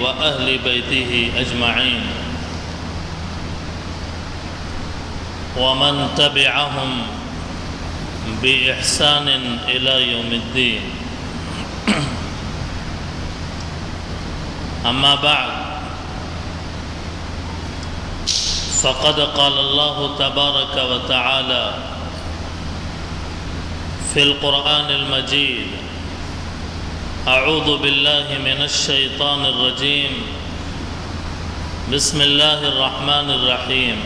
وأهل بيته أجمعين ومن تبعهم بإحسان إلى يوم الدين. أما بعد، فقد قال الله تبارك وتعالى في القرآن المجيد: أعوذ بالله من الشيطان الرجيم، بسم الله الرحمن الرحيم.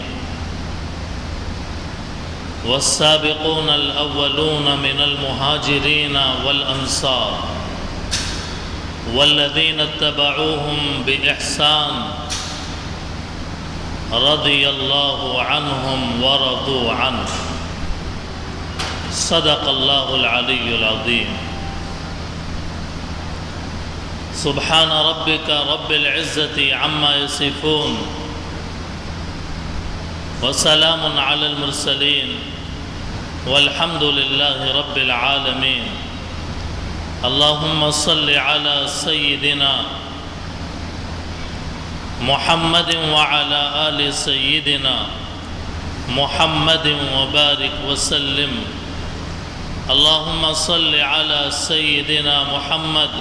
والسابقون الأولون من المهاجرين والأنصار والذين اتبعوهم بإحسان رضي الله عنهم ورضوا عنه. صدق الله العلي العظيم. سبحان ربك رب العزة عما يصفون وسلام على المرسلين والحمد لله رب العالمين. اللهم صل على سيدنا محمد وعلى آل سيدنا محمد وبارك وسلم. اللهم صل على سيدنا محمد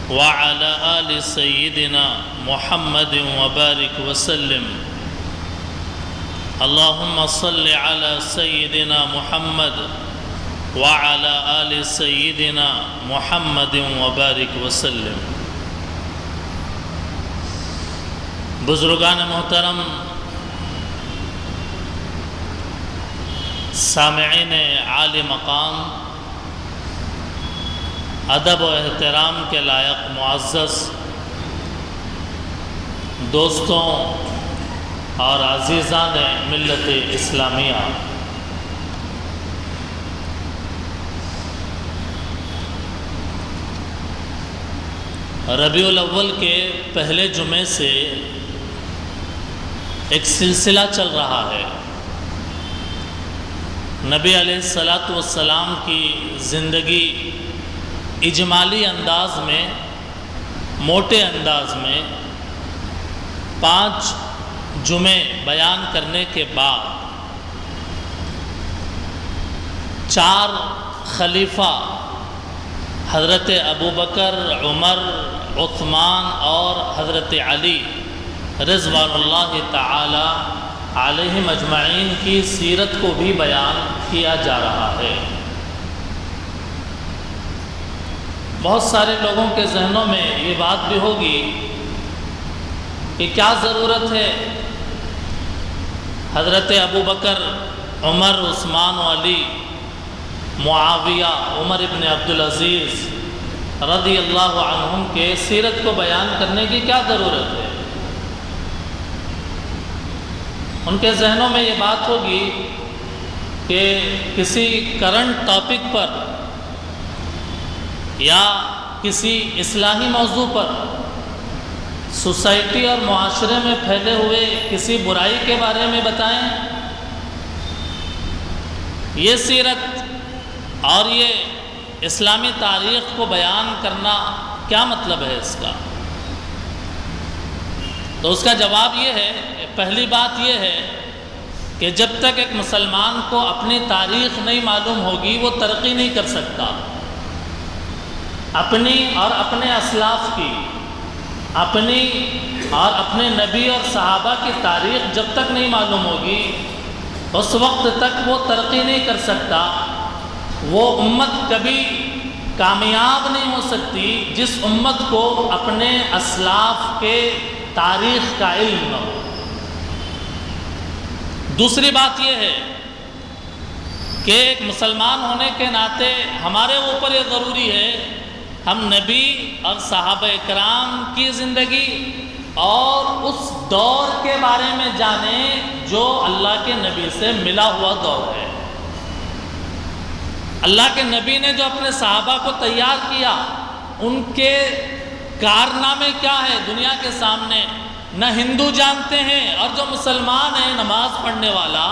وعلى آل سيدنا محمد وبارك وسلم. اللهم صل على سيدنا محمد وعلى آل سيدنا محمد وبارك وسلم. بزرگان محترم، سامعین عالی مقام، ادب و احترام کے لائق معزز دوستوں اور عزیزان ملت اسلامیہ، ربیع الاول کے پہلے جمعے سے ایک سلسلہ چل رہا ہے نبی علیہ السلام کی زندگی اجمالی انداز میں، موٹے انداز میں 5 جمعے بیان کرنے کے بعد 4 خلیفہ حضرت ابوبکر، عمر، عثمان اور حضرت علی رضوان اللہ تعالی علیہم اجمعین کی سیرت کو بھی بیان کیا جا رہا ہے۔ بہت سارے لوگوں کے ذہنوں میں یہ بات بھی ہوگی کہ کیا ضرورت ہے حضرت ابوبکر، عمر، عثمان و علی، معاویہ، عمر ابن عبدالعزیز رضی اللہ عنہم کے سیرت کو بیان کرنے کی کیا ضرورت ہے؟ ان کے ذہنوں میں یہ بات ہوگی کہ کسی کرنٹ ٹاپک پر یا کسی اصلاحی موضوع پر سوسائٹی اور معاشرے میں پھیلے ہوئے کسی برائی کے بارے میں بتائیں۔ یہ سیرت اور یہ اسلامی تاریخ کو بیان کرنا کیا مطلب ہے اس کا؟ تو اس کا جواب یہ ہے، پہلی بات یہ ہے کہ جب تک ایک مسلمان کو اپنی تاریخ نہیں معلوم ہوگی وہ ترقی نہیں کر سکتا۔ اپنی اور اپنے اسلاف کی، اپنی اور اپنے نبی اور صحابہ کی تاریخ جب تک نہیں معلوم ہوگی اس وقت تک وہ ترقی نہیں کر سکتا۔ وہ امت کبھی کامیاب نہیں ہو سکتی جس امت کو اپنے اسلاف کے تاریخ کا علم نہ ہو۔ دوسری بات یہ ہے کہ ایک مسلمان ہونے کے ناطے ہمارے اوپر یہ ضروری ہے ہم نبی اور صحابہ کرام کی زندگی اور اس دور کے بارے میں جانیں جو اللہ کے نبی سے ملا ہوا دور ہے۔ اللہ کے نبی نے جو اپنے صحابہ کو تیار کیا، ان کے کارنامے کیا ہے دنیا کے سامنے نہ ہندو جانتے ہیں، اور جو مسلمان ہے نماز پڑھنے والا،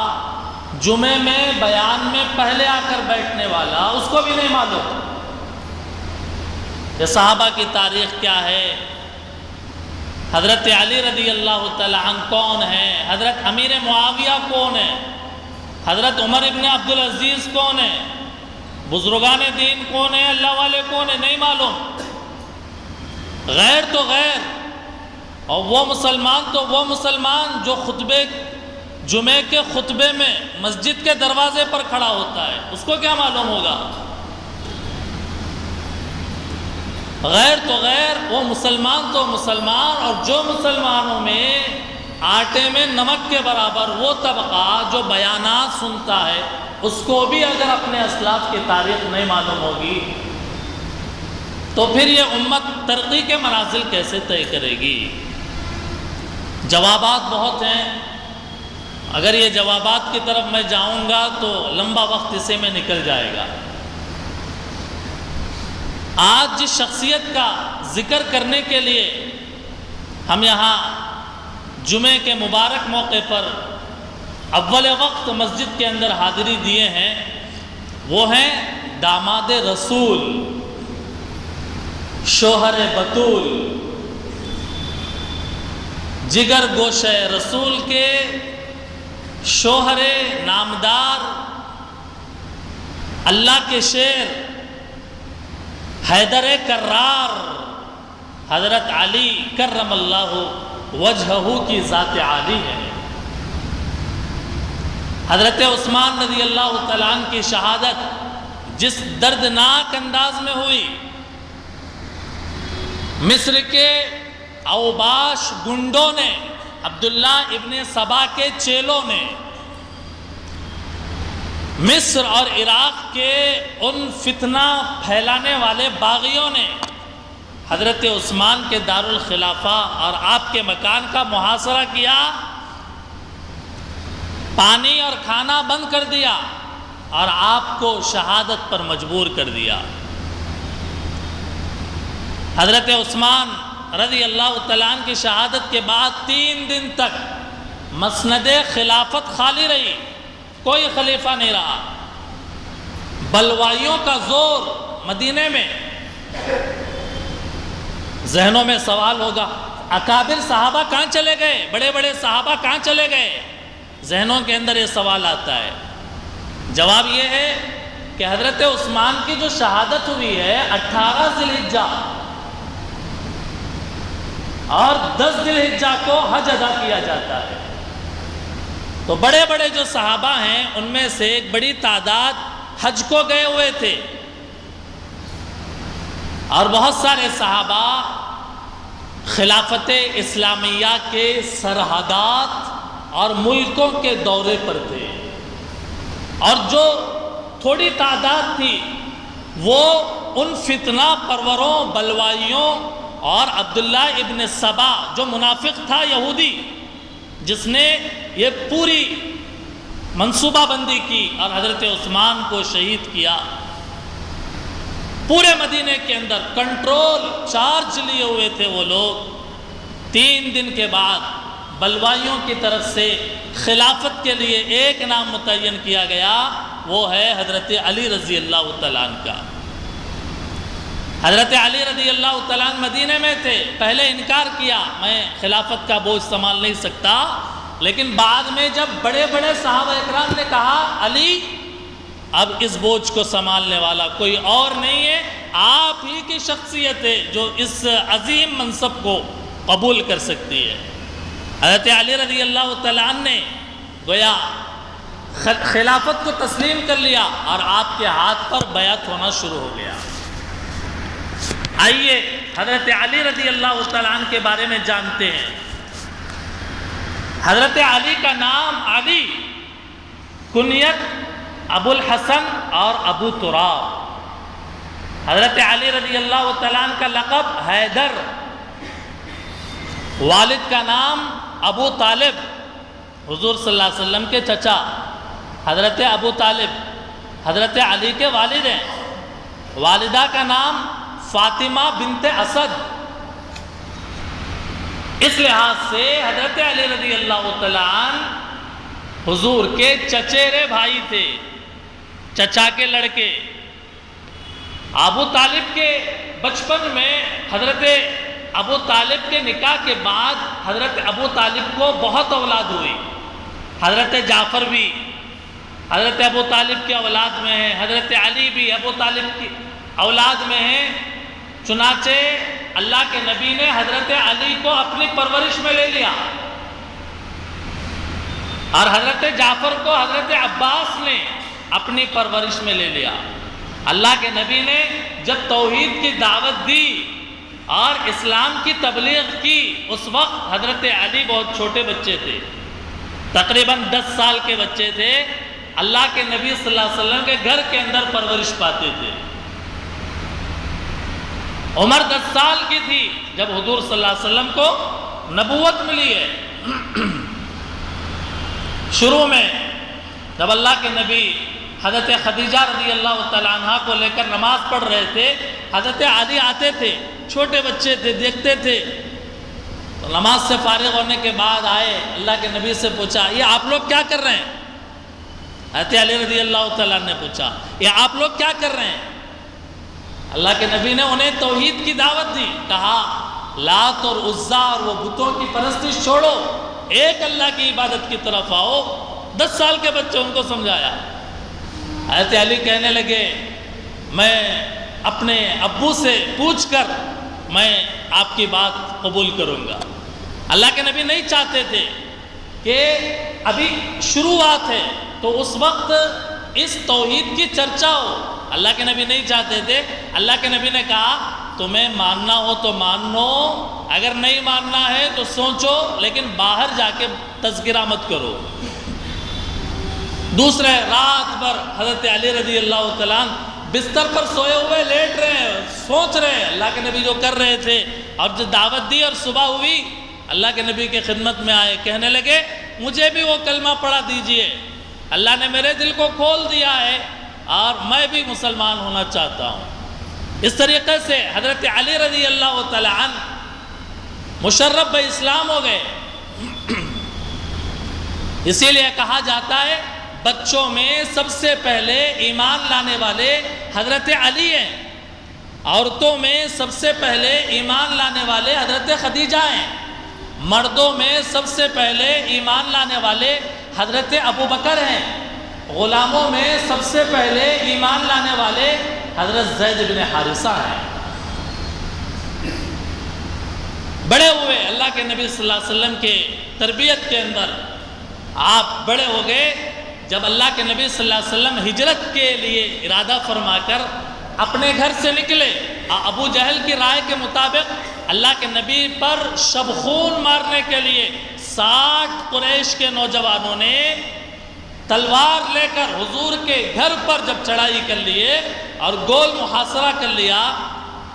جمعے میں بیان میں پہلے آ کر بیٹھنے والا، اس کو بھی نہیں معلوم کہ صحابہ کی تاریخ کیا ہے، حضرت علی رضی اللہ تعالی عنہ کون ہیں؟ حضرت امیر معاویہ کون ہیں؟ حضرت عمر ابن عبدالعزیز کون ہیں؟ بزرگان دین کون ہیں؟ اللہ والے کون ہیں؟ نہیں معلوم. غیر تو غیر، اور وہ مسلمان تو وہ مسلمان جو خطبے جمعے کے خطبے میں مسجد کے دروازے پر کھڑا ہوتا ہے، اس کو کیا معلوم ہوگا؟ غیر تو غیر، وہ مسلمان تو مسلمان، اور جو مسلمانوں میں آٹے میں نمک کے برابر وہ طبقہ جو بیانات سنتا ہے، اس کو بھی اگر اپنے اسلاف کی تاریخ نہیں معلوم ہوگی تو پھر یہ امت ترقی کے منازل کیسے طے کرے گی؟ جوابات بہت ہیں، اگر یہ جوابات کی طرف میں جاؤں گا تو لمبا وقت اسے میں نکل جائے گا. آج جس شخصیت کا ذکر کرنے کے لیے ہم یہاں جمعے کے مبارک موقع پر اول وقت مسجد کے اندر حاضری دیے ہیں، وہ ہیں داماد رسول، شوہر بطول، جگر گوشہ رسول کے شوہر نامدار، اللہ کے شیر، حیدر کرار، حضرت علی کرم اللہ وجہہ کی ذات عالی ہے. حضرت عثمان رضی اللہ تعالیٰ عنہ کی شہادت جس دردناک انداز میں ہوئی، مصر کے اوباش گنڈوں نے، عبداللہ ابن سبا کے چیلوں نے، مصر اور عراق کے ان فتنہ پھیلانے والے باغیوں نے حضرت عثمان کے دارالخلافہ اور آپ کے مکان کا محاصرہ کیا، پانی اور کھانا بند کر دیا اور آپ کو شہادت پر مجبور کر دیا. حضرت عثمان رضی اللہ تعالیٰ عنہ کی شہادت کے بعد 3 دن تک مسند خلافت خالی رہی، کوئی خلیفہ نہیں رہا. بلوائیوں کا زور مدینے میں. ذہنوں میں سوال ہوگا، اکابر صحابہ کہاں چلے گئے؟ بڑے بڑے صحابہ کہاں چلے گئے؟ ذہنوں کے اندر یہ سوال آتا ہے. جواب یہ ہے کہ حضرت عثمان کی جو شہادت ہوئی ہے 18 ذی الحجہ اور 10 ذی الحجہ کو حج ادا کیا جاتا ہے، تو بڑے بڑے جو صحابہ ہیں ان میں سے ایک بڑی تعداد حج کو گئے ہوئے تھے، اور بہت سارے صحابہ خلافت اسلامیہ کے سرحدات اور ملکوں کے دورے پر تھے، اور جو تھوڑی تعداد تھی وہ ان فتنہ پروروں، بلوائیوں اور عبداللہ ابن سبا جو منافق تھا یہودی، جس نے یہ پوری منصوبہ بندی کی اور حضرت عثمان کو شہید کیا، پورے مدینے کے اندر کنٹرول چارج لیے ہوئے تھے وہ لوگ. 3 دن کے بعد بلوائیوں کی طرف سے خلافت کے لیے ایک نام متعین کیا گیا، وہ ہے حضرت علی رضی اللہ تعالیٰ عنہ کا. حضرت علی رضی اللہ تعالیٰ عنہ مدینے میں تھے، پہلے انکار کیا، میں خلافت کا بوجھ سنبھال نہیں سکتا، لیکن بعد میں جب بڑے بڑے صحابہ اکرام نے کہا علی اب اس بوجھ کو سنبھالنے والا کوئی اور نہیں ہے، آپ ہی کی شخصیت ہے جو اس عظیم منصب کو قبول کر سکتی ہے. حضرت علی رضی اللہ تعالیٰ عنہ نے گویا خلافت کو تسلیم کر لیا اور آپ کے ہاتھ پر بیعت ہونا شروع ہو گیا. آئیے حضرت علی رضی اللہ تعالیٰ عنہ کے بارے میں جانتے ہیں. حضرت علی کا نام علی، کنیت ابو الحسن اور ابو تراب. حضرت علی رضی اللہ تعالیٰ عنہ کا لقب حیدر، والد کا نام ابو طالب، حضور صلی اللہ علیہ وسلم کے چچا حضرت ابو طالب حضرت علی کے والد ہیں. والدہ کا نام فاطمہ بنت اسد. اس لحاظ سے حضرت علی رضی اللہ تعالیٰ عنہ حضور کے چچیرے بھائی تھے، چچا کے لڑکے. ابو طالب کے بچپن میں حضرت ابو طالب کے نکاح کے بعد حضرت ابو طالب کو بہت اولاد ہوئی. حضرت جعفر بھی حضرت ابو طالب کی اولاد میں ہے، حضرت علی بھی ابو طالب کی اولاد میں ہے. چنانچہ اللہ کے نبی نے حضرت علی کو اپنی پرورش میں لے لیا اور حضرت جعفر کو حضرت عباس نے اپنی پرورش میں لے لیا. اللہ کے نبی نے جب توحید کی دعوت دی اور اسلام کی تبلیغ کی، اس وقت حضرت علی بہت چھوٹے بچے تھے، تقریباً 10 سال کے بچے تھے. اللہ کے نبی صلی اللہ علیہ وسلم کے گھر کے اندر پرورش پاتے تھے. عمر 10 سال کی تھی جب حضور صلی اللہ علیہ وسلم کو نبوت ملی ہے. شروع میں جب اللہ کے نبی حضرت خدیجہ رضی اللہ تعالیٰ عنہ کو لے کر نماز پڑھ رہے تھے، حضرت علی آتے تھے، چھوٹے بچے تھے، دیکھتے تھے. تو نماز سے فارغ ہونے کے بعد آئے، اللہ کے نبی سے پوچھا یہ آپ لوگ کیا کر رہے ہیں؟ حضرت علی رضی اللہ تعالیٰ نے پوچھا یہ آپ لوگ کیا کر رہے ہیں؟ اللہ کے نبی نے انہیں توحید کی دعوت دی. کہا لات اور عزا اور وہ بتوں کی پرستش چھوڑو، ایک اللہ کی عبادت کی طرف آؤ. 10 سال کے بچے ان کو سمجھایا. حضرت علی کہنے لگے میں اپنے ابو سے پوچھ کر میں آپ کی بات قبول کروں گا. اللہ کے نبی نہیں چاہتے تھے کہ ابھی شروعات ہے تو اس وقت اس توحید کی چرچا ہو. اللہ کے نبی نہیں چاہتے تھے. اللہ کے نبی نے کہا تمہیں ماننا ہو تو مان لو، اگر نہیں ماننا ہے تو سوچو، لیکن باہر جا کے تذکرہ مت کرو. دوسرے رات بھر حضرت علی رضی اللہ تعالیٰ عنہ بستر پر سوئے ہوئے لیٹ رہے ہیں، سوچ رہے ہیں اللہ کے نبی جو کر رہے تھے. اور جو دعوت دی اور صبح ہوئی، اللہ کے نبی کی خدمت میں آئے، کہنے لگے مجھے بھی وہ کلمہ پڑھا دیجئے، اللہ نے میرے دل کو کھول دیا ہے اور میں بھی مسلمان ہونا چاہتا ہوں. اس طریقے سے حضرت علی رضی اللہ تعالیٰ عنہ مشرف اسلام ہو گئے. اسی لیے کہا جاتا ہے بچوں میں سب سے پہلے ایمان لانے والے حضرت علی ہیں، عورتوں میں سب سے پہلے ایمان لانے والے حضرت خدیجہ ہیں، مردوں میں سب سے پہلے ایمان لانے والے حضرت ابو بکر ہیں، غلاموں میں سب سے پہلے ایمان لانے والے حضرت زید بن حارثہ ہیں. بڑے ہوئے اللہ کے نبی صلی اللہ علیہ وسلم کے تربیت کے اندر آپ بڑے ہو گئے. جب اللہ کے نبی صلی اللہ علیہ وسلم ہجرت کے لیے ارادہ فرما کر اپنے گھر سے نکلے، ابو جہل کی رائے کے مطابق اللہ کے نبی پر شبخون مارنے کے لیے 60 قریش کے نوجوانوں نے تلوار لے کر حضور کے گھر پر جب چڑھائی کر لیے اور گول محاصرہ کر لیا،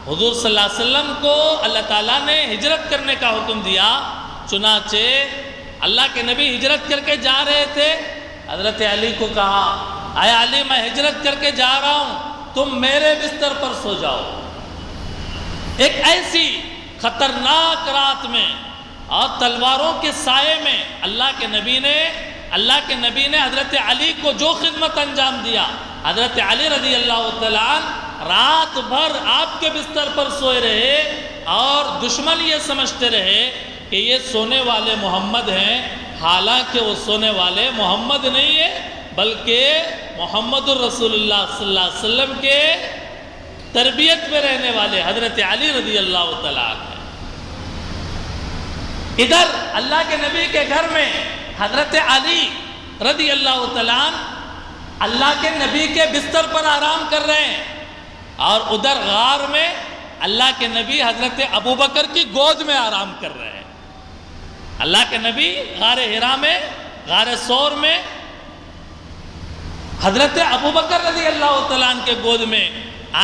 حضور صلی اللہ علیہ وسلم کو اللہ تعالیٰ نے ہجرت کرنے کا حکم دیا. چنانچہ اللہ کے نبی ہجرت کر کے جا رہے تھے. حضرت علی کو کہا اے علی میں ہجرت کر کے جا رہا ہوں، تم میرے بستر پر سو جاؤ. ایک ایسی خطرناک رات میں اور تلواروں کے سائے میں اللہ کے نبی نے حضرت علی کو جو خدمت انجام دیا. حضرت علی رضی اللہ تعالیٰ عنہ رات بھر آپ کے بستر پر سوئے رہے اور دشمن یہ سمجھتے رہے کہ یہ سونے والے محمد ہیں، حالانکہ وہ سونے والے محمد نہیں ہے بلکہ محمد الرسول اللہ صلی اللہ علیہ وسلم کے تربیت میں رہنے والے حضرت علی رضی اللہ تعالیٰ عنہ. ادھر اللہ کے نبی کے گھر میں حضرت علی رضی اللہ تعالیٰ عنہ اللہ کے نبی کے بستر پر آرام کر رہے ہیں، اور ادھر غار میں اللہ کے نبی حضرت ابو بکر کی گود میں آرام کر رہے ہیں. اللہ کے نبی غار حرا میں، غار ثور میں حضرت ابو بکر رضی اللہ تعالیٰ عنہ کے گود میں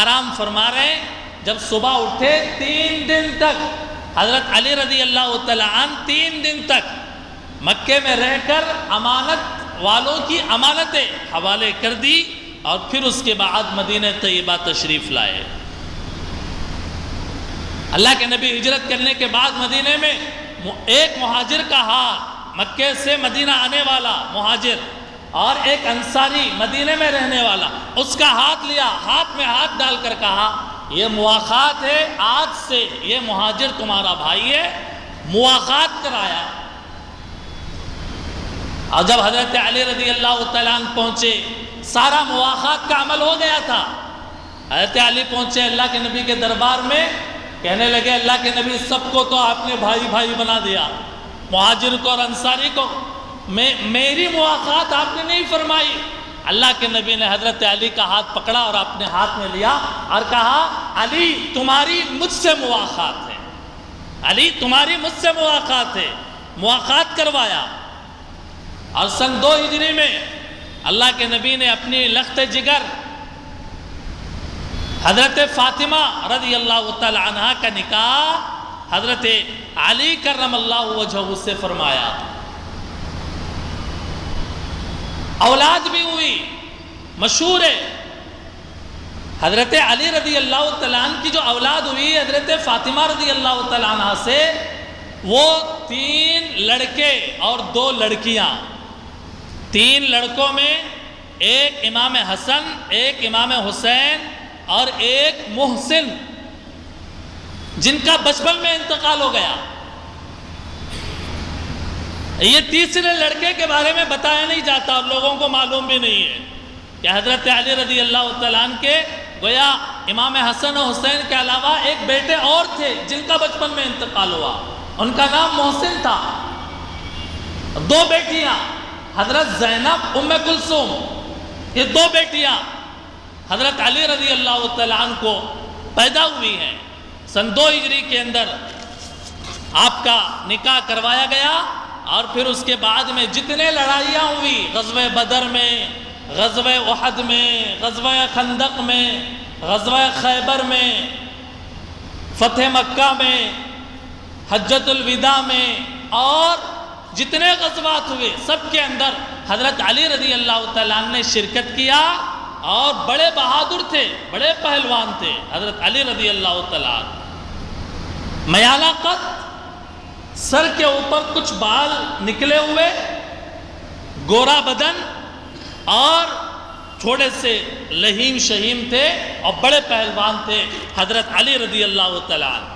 آرام فرما رہے ہیں. جب صبح اٹھے 3 دن تک حضرت علی رضی اللہ تعالیٰ عنہ 3 دن تک مکے میں رہ کر امانت والوں کی امانتیں حوالے کر دی اور پھر اس کے بعد مدینہ طیبہ تشریف لائے. اللہ کے نبی ہجرت کرنے کے بعد مدینہ میں ایک مہاجر کا ہاتھ، مکے سے مدینہ آنے والا مہاجر، اور ایک انصاری مدینہ میں رہنے والا، اس کا ہاتھ لیا، ہاتھ میں ہاتھ ڈال کر کہا یہ مواخات ہے، آج سے یہ مہاجر تمہارا بھائی ہے، مواخات کرایا۔ اور جب حضرت علی رضی اللہ تعالیٰ عنہ پہنچے، سارا مواخات کا عمل ہو گیا تھا۔ حضرت علی پہنچے اللہ کے نبی کے دربار میں، کہنے لگے اللہ کے نبی سب کو تو آپ نے بھائی بھائی بنا دیا، مہاجر کو اور انصاری کو، میری مواخات آپ نے نہیں فرمائی۔ اللہ کے نبی نے حضرت علی کا ہاتھ پکڑا اور اپنے ہاتھ میں لیا اور کہا علی تمہاری مجھ سے مواخات ہے، علی تمہاری مجھ سے مواخات ہے، مواخات کروایا۔ اور سن 2 ہجری میں اللہ کے نبی نے اپنی لخت جگر حضرت فاطمہ رضی اللہ تعالی عنہ کا نکاح حضرت علی کرم اللہ وجہہ سے فرمایا۔ اولاد بھی ہوئی، مشہور ہے حضرت علی رضی اللہ تعالیٰ عنہ کی جو اولاد ہوئی حضرت فاطمہ رضی اللہ تعالیٰ عنہ سے، وہ 3 لڑکے اور 2 لڑکیاں، 3 لڑکوں میں ایک امام حسن، ایک امام حسین اور ایک محسن، جن کا بچپن میں انتقال ہو گیا۔ یہ تیسرے لڑکے کے بارے میں بتایا نہیں جاتا اور لوگوں کو معلوم بھی نہیں ہے کہ حضرت علی رضی اللہ تعالیٰ عنہ کے گویا امام حسن و حسین کے علاوہ ایک بیٹے اور تھے جن کا بچپن میں انتقال ہوا، ان کا نام محسن تھا۔ 2 بیٹیاں حضرت زینب ام کلثوم، یہ 2 بیٹیاں حضرت علی رضی اللہ تعالیٰ عنہ کو پیدا ہوئی ہیں۔ سن 2 ہجری کے اندر آپ کا نکاح کروایا گیا، اور پھر اس کے بعد میں جتنے لڑائیاں ہوئی، غزوہ بدر میں، غزوہ احد میں، غزوہ خندق میں، غزوہ خیبر میں، فتح مکہ میں، حجۃ الوداع میں، اور جتنے غزوات ہوئے سب کے اندر حضرت علی رضی اللہ تعالیٰ عنہ نے شرکت کیا، اور بڑے بہادر تھے، بڑے پہلوان تھے حضرت علی رضی اللہ تعالیٰ عنہ۔ میانہ قد، سر کے اوپر کچھ بال نکلے ہوئے، گورا بدن، اور تھوڑے سے لہیم شہیم تھے اور بڑے پہلوان تھے حضرت علی رضی اللہ تعالیٰ عنہ۔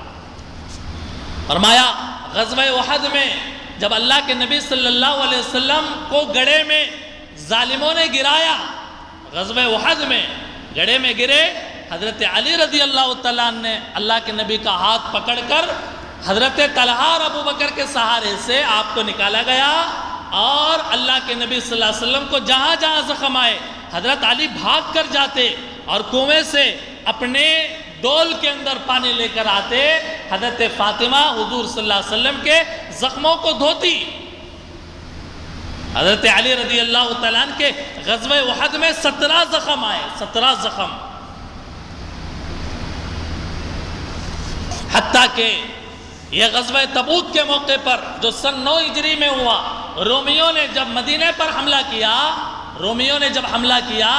فرمایا غزوہ احد میں جب اللہ کے نبی صلی اللہ علیہ وسلم کو گڑھے میں ظالموں نے گرایا، غزوہ احد میں گڑھے میں گرے، حضرت علی رضی اللہ تعالیٰ عنہ نے اللہ کے نبی کا ہاتھ پکڑ کر حضرت طلحہ اور ابو بکر کے سہارے سے آپ کو نکالا گیا، اور اللہ کے نبی صلی اللہ علیہ وسلم کو جہاں جہاں زخم آئے حضرت علی بھاگ کر جاتے اور کنویں سے اپنے ڈول کے اندر پانی لے کر آتے، حضرت فاطمہ حضور صلی اللہ علیہ وسلم کے زخموں کو دھوتی۔ حضرت علی رضی اللہ تعالیٰ عنہ کے غزوہ احد میں 17 زخم آئے، 17 زخم، حتیٰ کہ یہ غزوہ تبوک کے موقع پر جو سن 9 ہجری میں ہوا، رومیوں نے جب مدینے پر حملہ کیا، رومیوں نے جب حملہ کیا،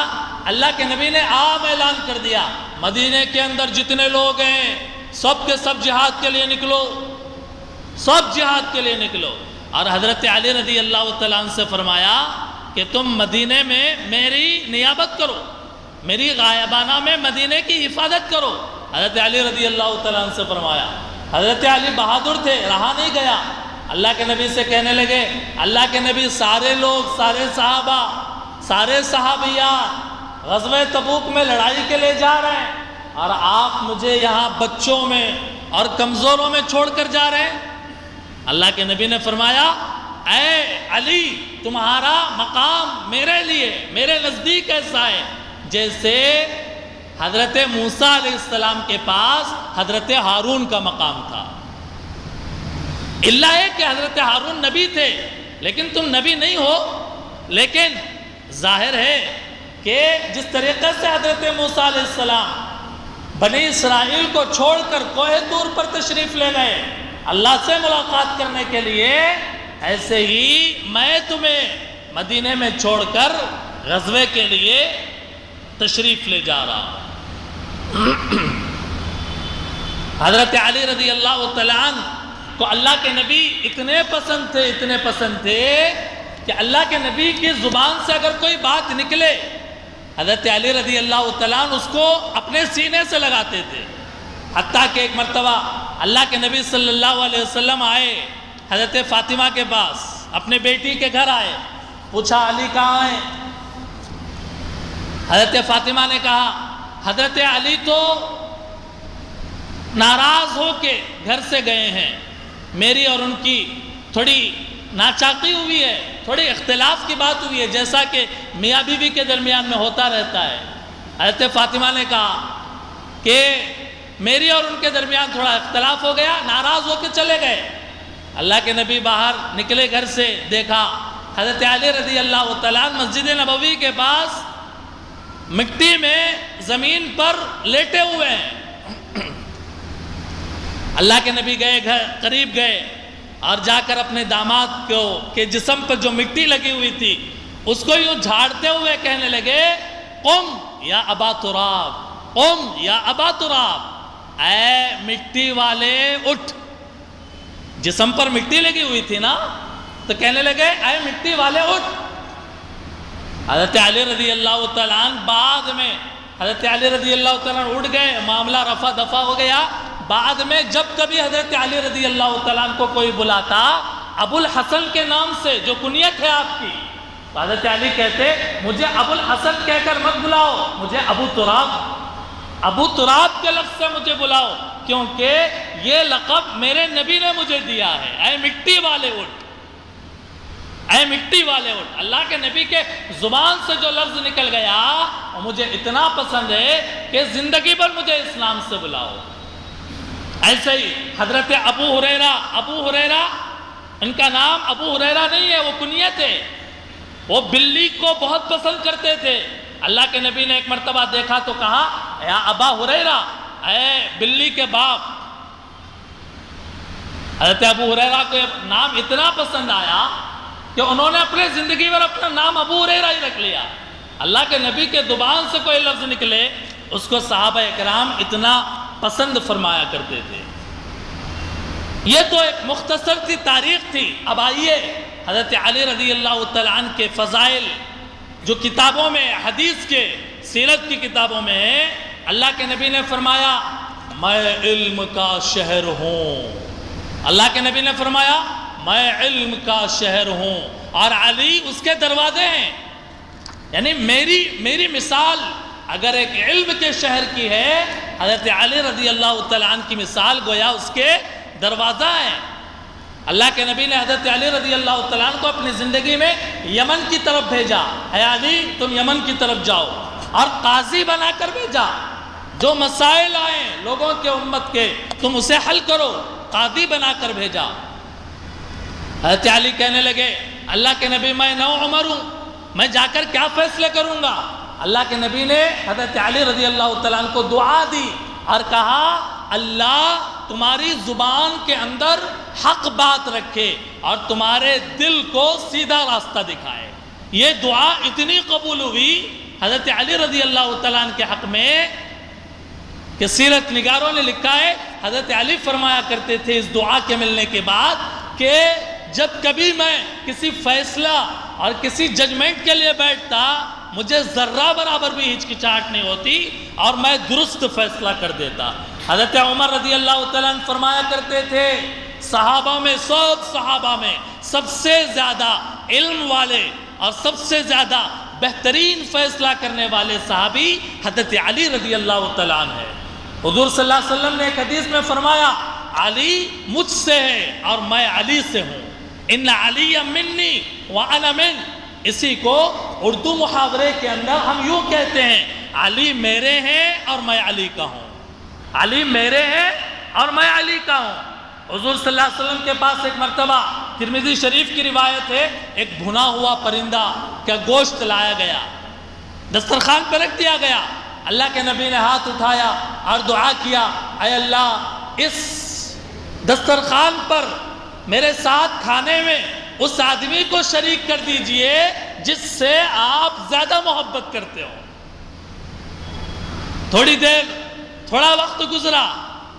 اللہ کے نبی نے عام اعلان کر دیا مدینے کے اندر جتنے لوگ ہیں سب کے سب جہاد کے لیے نکلو، سب جہاد کے لیے نکلو۔ اور حضرت علی رضی اللہ تعالیٰ عنہ سے فرمایا کہ تم مدینے میں میری نیابت کرو، میری غائبانہ میں مدینے کی حفاظت کرو۔ حضرت علی رضی اللہ تعالیٰ عنہ سے فرمایا۔ حضرت علی بہادر تھے، رہا نہیں گیا، اللہ کے نبی سے کہنے لگے اللہ کے نبی سارے لوگ، سارے صحابہ، سارے صحابیات غزوہ تبوک میں لڑائی کے لیے جا رہے ہیں، اور آپ مجھے یہاں بچوں میں اور کمزوروں میں چھوڑ کر جا رہے ہیں۔ اللہ کے نبی نے فرمایا اے علی تمہارا مقام میرے لیے، میرے نزدیک ایسا ہے جیسے حضرت موسیٰ علیہ السلام کے پاس حضرت ہارون کا مقام تھا۔ اللہ ہے کہ حضرت ہارون نبی تھے، لیکن تم نبی نہیں ہو، لیکن ظاہر ہے کہ جس طریقے سے حضرت موسیٰ علیہ السلام بنی اسرائیل کو چھوڑ کر کوہ طور پر تشریف لے گئے اللہ سے ملاقات کرنے کے لیے، ایسے ہی میں تمہیں مدینے میں چھوڑ کر غزوے کے لیے تشریف لے جا رہا ہوں۔ حضرت علی رضی اللہ تعالیٰ عنہ کو اللہ کے نبی اتنے پسند تھے، اتنے پسند تھے کہ اللہ کے نبی کی زبان سے اگر کوئی بات نکلے حضرت علی رضی اللہ تعالیٰ عنہ اس کو اپنے سینے سے لگاتے تھے، حتیٰ کہ ایک مرتبہ اللہ کے نبی صلی اللہ علیہ وسلم آئے حضرت فاطمہ کے پاس، اپنے بیٹی کے گھر آئے، پوچھا علی کہاں ہے؟ حضرت فاطمہ نے کہا حضرت علی تو ناراض ہو کے گھر سے گئے ہیں، میری اور ان کی تھوڑی ناچاقی ہوئی ہے، تھوڑی اختلاف کی بات ہوئی ہے، جیسا کہ میاں بیوی کے درمیان میں ہوتا رہتا ہے۔ حضرت فاطمہ نے کہا کہ میری اور ان کے درمیان تھوڑا اختلاف ہو گیا، ناراض ہو کے چلے گئے۔ اللہ کے نبی باہر نکلے گھر سے، دیکھا حضرت علی رضی اللہ تعالیٰ عنہ مسجد نبوی کے پاس مٹی میں زمین پر لیٹے ہوئے ہیں۔ اللہ کے نبی گئے گھر، قریب گئے اور جا کر اپنے داماد کو کے جسم پر جو مٹی لگی ہوئی تھی اس کو یوں جھاڑتے ہوئے کہنے لگے قم یا ابا تراب، قم یا ابا تراب، اے مٹی والے اٹھ۔ جسم پر مٹی لگی ہوئی تھی نا، تو کہنے لگے اے مٹی والے اٹھ۔ حضرت علی رضی اللہ تعالیٰ عنہ بعد میں حضرت علی رضی اللہ تعالیٰ عنہ اٹھ گئے، معاملہ رفع دفع ہو گیا۔ بعد میں جب کبھی حضرت علی رضی اللہ تعالیٰ عنہ کو کوئی بلاتا ابو الحسن کے نام سے، جو کنیت ہے آپ کی، تو حضرت علی کہتے مجھے ابو الحسن کہہ کر مت بلاؤ، مجھے ابو تراب کے لفظ سے مجھے بلاؤ، کیونکہ یہ لقب میرے نبی نے مجھے دیا ہے۔ اے مٹی والے اٹھ، اے مٹی والے اٹھ۔ اللہ کے نبی کے زبان سے جو لفظ نکل گیا وہ مجھے اتنا پسند ہے کہ زندگی بھر مجھے اسلام سے بلاؤ۔ ایسے ہی حضرت ابو ہریرہ، ان کا نام ابو ہریرہ نہیں ہے، وہ کنیت ہے، وہ بلی کو بہت پسند کرتے تھے۔ اللہ کے نبی نے ایک مرتبہ دیکھا تو کہا یا ابا ہریرہ، اے بلی کے باپ۔ حضرت ابو ہریرہ کو نام اتنا پسند آیا کہ انہوں نے اپنے زندگی میں اپنا نام ابو ہریرہ ہی رکھ لیا۔ اللہ کے نبی کے زبان سے کوئی لفظ نکلے اس کو صحابہ اکرام اتنا پسند فرمایا کرتے تھے۔ یہ تو ایک مختصر سی تاریخ تھی۔ اب آئیے حضرت علی رضی اللہ تعالیٰ عنہ کے فضائل جو کتابوں میں، حدیث کے، سیرت کی کتابوں میں ہے۔ اللہ کے نبی نے فرمایا میں علم کا شہر ہوں، اللہ کے نبی نے فرمایا میں علم کا شہر ہوں اور علی اس کے دروازے ہیں۔ یعنی میری مثال اگر ایک علم کے شہر کی ہے، حضرت علی رضی اللہ تعالیٰ عنہ کی مثال گویا اس کے دروازہ ہیں۔ اللہ کے نبی نے حضرت علی رضی اللہ تعالیٰ عنہ کو اپنی زندگی میں یمن کی طرف بھیجا، اے علی تم یمن کی طرف جاؤ، اور قاضی بنا کر بھیجا، جو مسائل آئیں لوگوں کے امت کے تم اسے حل کرو، قاضی بنا کر بھیجا۔ حضرت علی کہنے لگے اللہ کے نبی میں نو عمر ہوں، میں جا کر کیا فیصلے کروں گا؟ اللہ کے نبی نے حضرت علی رضی اللہ تعالیٰ عنہ کو دعا دی اور کہا اللہ تمہاری زبان کے اندر حق بات رکھے اور تمہارے دل کو سیدھا راستہ دکھائے۔ یہ دعا اتنی قبول ہوئی حضرت علی رضی اللہ تعالیٰ عنہ کے حق میں کہ سیرت نگاروں نے لکھا ہے حضرت علی فرمایا کرتے تھے اس دعا کے ملنے کے بعد کہ جب کبھی میں کسی فیصلہ اور کسی ججمنٹ کے لیے بیٹھتا مجھے ذرہ برابر بھی ہچکچاہٹ نہیں ہوتی اور میں درست فیصلہ کر دیتا۔ حضرت عمر رضی اللہ تعالیٰ عنہ فرمایا کرتے تھے صحابہ میں، سب صحابہ میں سب سے زیادہ علم والے اور سب سے زیادہ بہترین فیصلہ کرنے والے صحابی حضرت علی رضی اللہ تعالیٰ عنہ ہے۔ حضور صلی اللہ علیہ وسلم نے ایک حدیث میں فرمایا علی مجھ سے ہے اور میں علی سے ہوں، ان علی منی وانا من۔ اسی کو اردو محاورے کے اندر ہم یوں کہتے ہیں علی میرے ہیں اور میں علی کا ہوں، علی میرے ہیں اور میں علی کا ہوں۔ حضور صلی اللہ علیہ وسلم کے پاس ایک مرتبہ ترمذی شریف کی روایت ہے ایک بھنا ہوا پرندہ کا گوشت لایا گیا، دسترخوان پر رکھ دیا گیا۔ اللہ کے نبی نے ہاتھ اٹھایا اور دعا کیا اے اللہ اس دسترخوان پر میرے ساتھ کھانے میں اس آدمی کو شریک کر دیجئے جس سے آپ زیادہ محبت کرتے ہو۔ تھوڑا وقت گزرا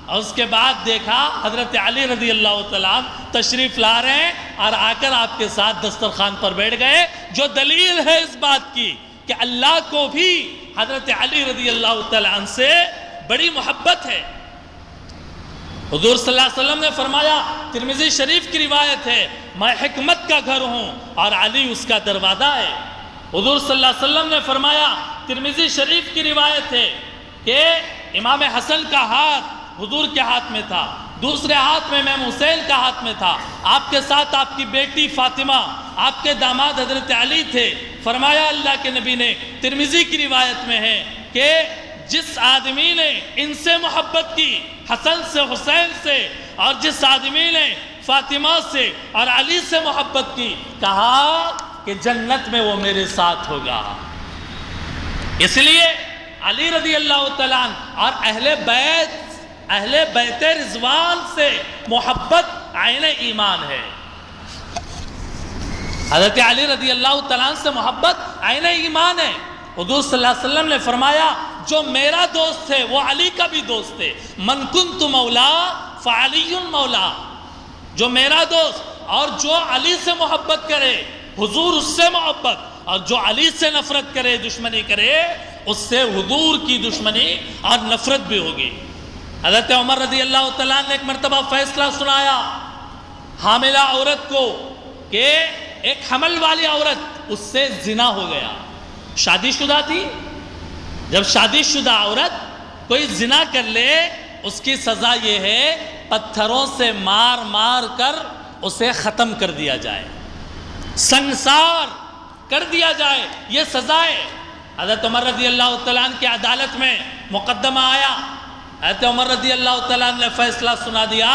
اور اس کے بعد دیکھا حضرت علی رضی اللہ تعالیٰ عنہ تشریف لا رہے ہیں اور آ کر آپ کے ساتھ دسترخوان پر بیٹھ گئے، جو دلیل ہے اس بات کی کہ اللہ کو بھی حضرت علی رضی اللہ تعالیٰ عنہ سے بڑی محبت ہے۔ حضور صلی اللہ علیہ وسلم نے فرمایا، ترمذی شریف کی روایت ہے، میں حکمت کا گھر ہوں اور علی اس کا دروازہ ہے۔ حضور صلی اللہ علیہ وسلم نے فرمایا، ترمذی شریف کی روایت ہے کہ امام حسن کا ہاتھ حضور کے ہاتھ میں تھا، دوسرے ہاتھ میں امام حسین کا ہاتھ میں تھا، آپ کے ساتھ آپ کی بیٹی فاطمہ، آپ کے داماد حضرت علی تھے۔ فرمایا اللہ کے نبی نے، ترمذی کی روایت میں ہے کہ جس آدمی نے ان سے محبت کی، حسن سے، حسین سے، اور جس آدمی نے فاطمہ سے اور علی سے محبت کی، کہا کہ جنت میں وہ میرے ساتھ ہوگا۔ اس لیے علی رضی اللہ تعالیٰ عنہ اور اہل بیت رضوان سے محبت عین ایمان ہے۔ حضرت علی رضی اللہ تعالیٰ عنہ سے محبت عین ایمان ہے۔ حضور صلی اللہ علیہ وسلم نے فرمایا، جو میرا دوست ہے وہ علی کا بھی دوست ہے۔ من کنت مولا فعلی مولا، جو میرا دوست اور جو علی سے محبت کرے، حضور اس سے محبت، اور جو علی سے نفرت کرے، دشمنی کرے، اس سے حضور کی دشمنی اور نفرت بھی ہوگی۔ حضرت عمر رضی اللہ تعالیٰ نے ایک مرتبہ فیصلہ سنایا حاملہ عورت کو کہ ایک حمل والی عورت، اس سے زنا ہو گیا، شادی شدہ تھی۔ جب شادی شدہ عورت کوئی زنا کر لے، اس کی سزا یہ ہے پتھروں سے مار مار کر اسے ختم کر دیا جائے، سنسار کر دیا جائے، یہ سزا ہے۔ حضرت عمر رضی اللہ تعالیٰ عنہ کی عدالت میں مقدمہ آیا، حضرت عمر رضی اللہ تعالیٰ عنہ نے فیصلہ سنا دیا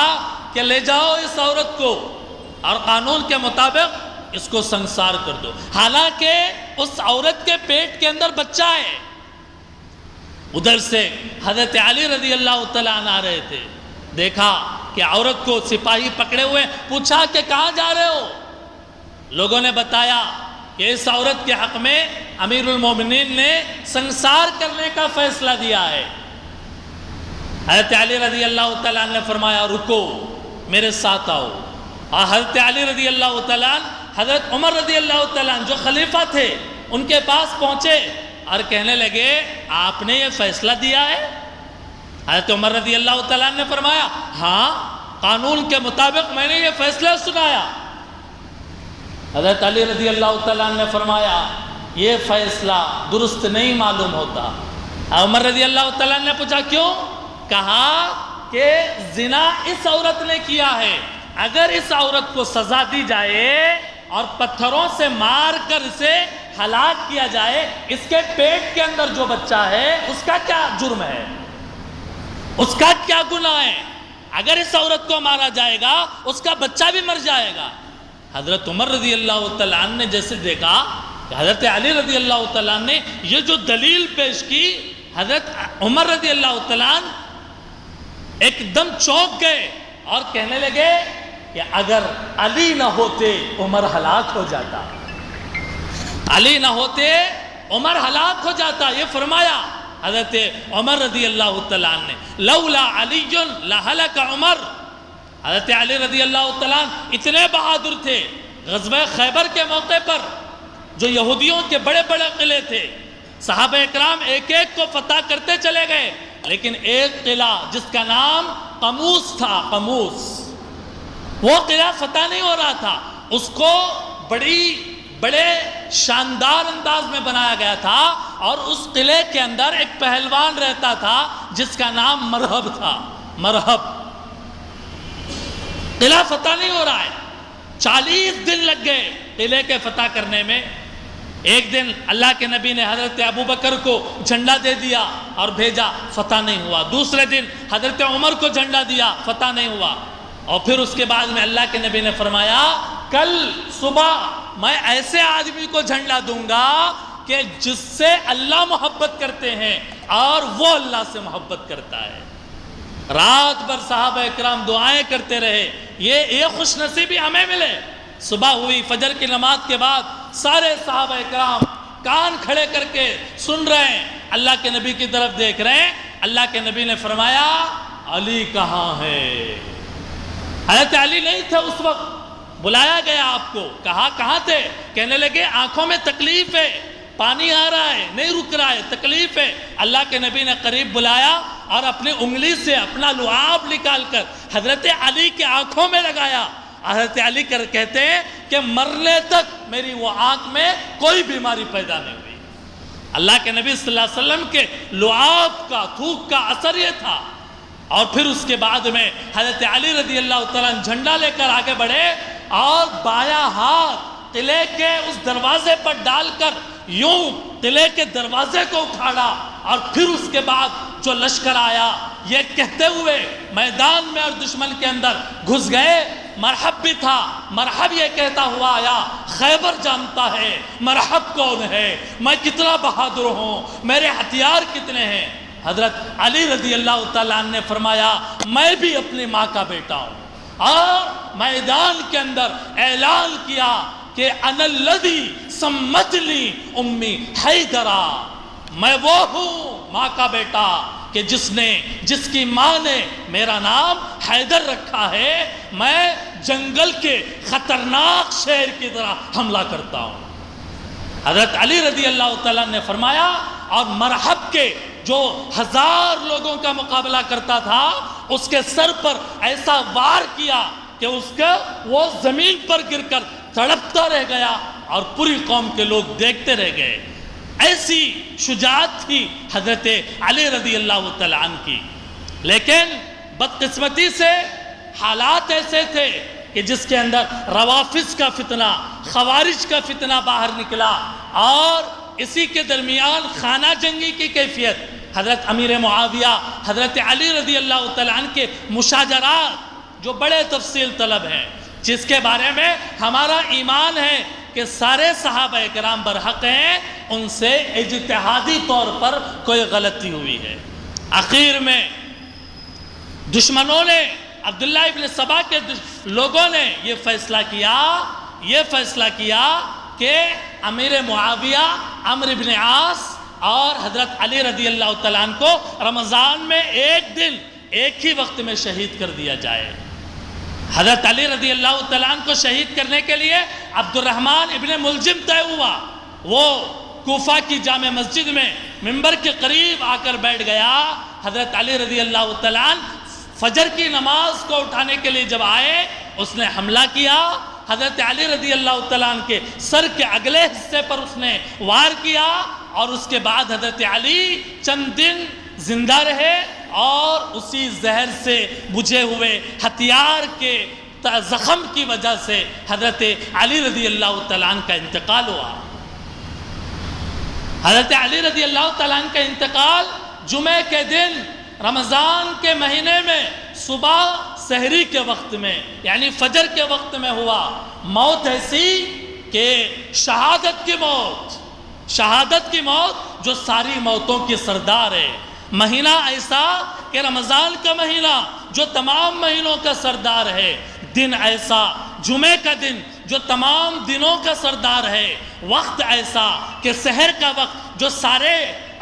کہ لے جاؤ اس عورت کو اور قانون کے مطابق اس کو سنسار کر دو، حالانکہ اس عورت کے پیٹ کے اندر بچہ ہے۔ ادھر سے حضرت علی رضی اللہ تعالیٰ عنہ آ رہے تھے، دیکھا کہ عورت کو سپاہی پکڑے ہوئے، پوچھا کہ کہاں جا رہے ہو؟ لوگوں نے بتایا کہ اس عورت کے حق میں امیر المومنین نے سنسار کرنے کا فیصلہ دیا ہے۔ حضرت علی رضی اللہ تعالیٰ عنہ نے فرمایا، رکو، میرے ساتھ آؤ۔ اور حضرت علی رضی اللہ تعالیٰ عنہ حضرت عمر رضی اللہ تعالیٰ عنہ جو خلیفہ تھے ان کے پاس پہنچے اور کہنے لگے، آپ نے یہ فیصلہ دیا ہے؟ حضرت عمر رضی اللہ تعالیٰ عنہ نے فرمایا، ہاں، قانون کے مطابق میں نے یہ فیصلہ سنایا۔ حضرت علی رضی اللہ تعالیٰ عنہ نے فرمایا، یہ فیصلہ درست نہیں معلوم ہوتا۔ عمر رضی اللہ تعالیٰ عنہ نے پوچھا کیوں؟ کہا کہ زنا اس عورت نے کیا ہے، اگر اس عورت کو سزا دی جائے اور پتھروں سے مار کر اسے ہلاک کیا جائے، اس کے پیٹ کے اندر جو بچہ ہے اس کا کیا جرم ہے، اس کا کیا گناہ ہے؟ اگر اس عورت کو مارا جائے گا اس کا بچہ بھی مر جائے گا۔ حضرت عمر رضی اللہ تعالیٰ عنہ نے جیسے دیکھا کہ حضرت علی رضی اللہ تعالیٰ عنہ نے یہ جو دلیل پیش کی، حضرت عمر رضی اللہ تعالیٰ عنہ ایک دم چونک گئے اور کہنے لگے کہ اگر علی نہ ہوتے عمر ہلاک ہو جاتا، علی نہ ہوتے عمر ہلاک ہو جاتا۔ یہ فرمایا حضرت عمر رضی اللہ تعالیٰ عنہ نے، لولا علی لہلک عمر۔ حضرت علی رضی اللہ تعالیٰ عنہ اتنے بہادر تھے، غزوہ خیبر کے موقع پر جو یہودیوں کے بڑے بڑے قلعے تھے، صحابہ اکرام ایک ایک کو فتح کرتے چلے گئے، لیکن ایک قلعہ جس کا نام قموس تھا، قموس، وہ قلعہ فتح نہیں ہو رہا تھا، اس کو بڑے شاندار انداز میں بنایا گیا تھا، اور اس قلعے کے اندر ایک پہلوان رہتا تھا جس کا نام مرہب تھا، مرہب۔ قلعہ فتح نہیں ہو رہا ہے، 40 دن لگ گئے قلعے کے فتح کرنے میں۔ ایک دن اللہ کے نبی نے حضرت ابو بکر کو جھنڈا دے دیا اور بھیجا، فتح نہیں ہوا۔ دوسرے دن حضرت عمر کو جھنڈا دیا، فتح نہیں ہوا۔ اور پھر اس کے بعد میں اللہ کے نبی نے فرمایا، کل صبح میں ایسے آدمی کو جھنڈا دوں گا کہ جس سے اللہ محبت کرتے ہیں اور وہ اللہ سے محبت کرتا ہے۔ رات بھر صحابہ اکرام دعائیں کرتے رہے، یہ خوش نصیبی ہمیں ملے۔ صبح ہوئی، فجر کی نماز کے بعد سارے صحابہ اکرام کان کھڑے کر کے سن رہے ہیں، اللہ کے نبی کی طرف دیکھ رہے ہیں۔ اللہ کے نبی نے فرمایا، علی کہاں ہے؟ حضرت علی نہیں تھے اس وقت، بلایا گیا آپ کو، کہا کہاں تھے؟ کہنے لگے آنکھوں میں تکلیف ہے، پانی آ رہا ہے، نہیں رک رہا ہے، تکلیف ہے۔ اللہ کے نبی نے قریب بلایا اور اپنی انگلی سے اپنا لعاب نکال کر حضرت علی کے آنکھوں میں لگایا۔ حضرت علی کہتے ہیں کہ مرنے تک میری وہ آنکھ میں کوئی بیماری پیدا نہیں ہوئی۔ اللہ کے نبی صلی اللہ علیہ وسلم کے لعاب کا، تھوک کا اثر یہ تھا۔ اور پھر اس کے بعد میں حضرت علی رضی اللہ تعالیٰ جھنڈا لے کر آگے بڑھے اور بایاں ہاتھ قلعے کے اس دروازے پر ڈال کر یوں قلعے کے دروازے کو اکھاڑا، اور پھر اس کے بعد جو لشکر آیا یہ کہتے ہوئے میدان میں اور دشمن کے اندر گھس گئے۔ مرحب بھی تھا، مرحب یہ کہتا ہوا آیا، خیبر جانتا ہے مرحب کون ہے، میں کتنا بہادر ہوں، میرے ہتھیار کتنے ہیں۔ حضرت علی رضی اللہ تعالیٰ عنہ نے فرمایا میں بھی اپنی ماں کا بیٹا ہوں، اور میدان کے اندر اعلان کیا کہ انا الذی سمتنی امی حیدرا، میں وہ ہوں ماں کا بیٹا کہ جس کی ماں نے میرا نام حیدر رکھا ہے، میں جنگل کے خطرناک شیر کی طرح حملہ کرتا ہوں۔ حضرت علی رضی اللہ تعالیٰ نے فرمایا، اور مرحب کے جو 1000 لوگوں کا مقابلہ کرتا تھا اس کے سر پر ایسا وار کیا کہ وہ زمین پر گر کر تڑپتا رہ گیا اور پوری قوم کے لوگ دیکھتے رہ گئے۔ ایسی شجاعت تھی حضرت علی رضی اللہ تعالیٰ عنہ کی۔ لیکن بدقسمتی سے حالات ایسے تھے کہ جس کے اندر روافض کا فتنہ، خوارج کا فتنہ باہر نکلا، اور اسی کے درمیان خانہ جنگی کی کیفیت، حضرت امیر معاویہ، حضرت علی رضی اللہ تعالیٰ عنہ کے مشاجرات جو بڑے تفصیل طلب ہیں، جس کے بارے میں ہمارا ایمان ہے کہ سارے صحابہ کرام برحق ہیں، ان سے اجتہادی طور پر کوئی غلطی ہوئی ہے۔ آخر میں دشمنوں نے، عبداللہ ابن سبا کے لوگوں نے یہ فیصلہ کیا کہ امیر معاویہ، عمرو بن عاص اور حضرت علی رضی اللہ تعالیٰ عنہ کو رمضان میں ایک دن ایک ہی وقت میں شہید کر دیا جائے۔ حضرت علی رضی اللہ تعالیٰ عنہ کو شہید کرنے کے لیے عبد الرحمن ابن ملجم طے ہوا، وہ کوفہ کی جامع مسجد میں منبر کے قریب آ کر بیٹھ گیا۔ حضرت علی رضی اللہ تعالیٰ عنہ فجر کی نماز کو اٹھانے کے لیے جب آئے، اس نے حملہ کیا، حضرت علی رضی اللہ تعالیٰ عنہ کے سر کے اگلے حصے پر اس نے وار کیا، اور اس کے بعد حضرت علی چند دن زندہ رہے، اور اسی زہر سے بجھے ہوئے ہتھیار کے زخم کی وجہ سے حضرت علی رضی اللہ تعالیٰ عنہ کا انتقال ہوا۔ حضرت علی رضی اللہ تعالیٰ عنہ کا انتقال جمعہ کے دن رمضان کے مہینے میں صبح سحری کے وقت میں، یعنی فجر کے وقت میں ہوا۔ موت ایسی کہ شہادت کی موت جو ساری موتوں کی سردار ہے، مہینہ ایسا کہ رمضان کا مہینہ جو تمام مہینوں کا سردار ہے، دن ایسا جمعہ کا دن جو تمام دنوں کا سردار ہے، وقت ایسا کہ سحر کا وقت جو سارے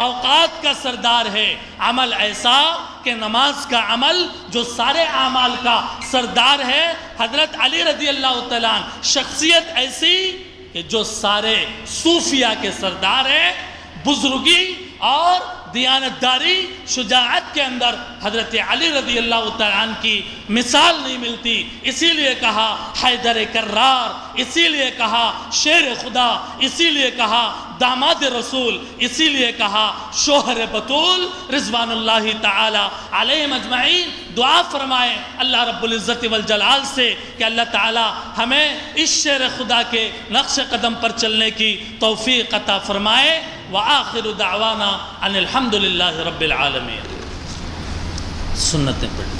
اوقات کا سردار ہے، عمل ایسا کہ نماز کا عمل جو سارے اعمال کا سردار ہے۔ حضرت علی رضی اللہ تعالیٰ عنہ شخصیت ایسی کہ جو سارے صوفیہ کے سردار ہے۔ بزرگی اور دیانتداری، شجاعت کے اندر حضرت علی رضی اللہ تعالیٰ عنہ کی مثال نہیں ملتی، اسی لیے کہا حیدر کرار، اسی لیے کہا شیر خدا، اسی لیے کہا داماد رسول، اسی لیے کہا شوہر بطول رضوان اللہ تعالی علیہم اجمعین۔ دعا فرمائیں اللہ رب العزت والجلال سے کہ اللہ تعالی ہمیں اس شیر خدا کے نقش قدم پر چلنے کی توفیق عطا فرمائے۔ وآخر دعوانا ان الحمدللہ رب العالمین۔ سنتیں پڑھیں۔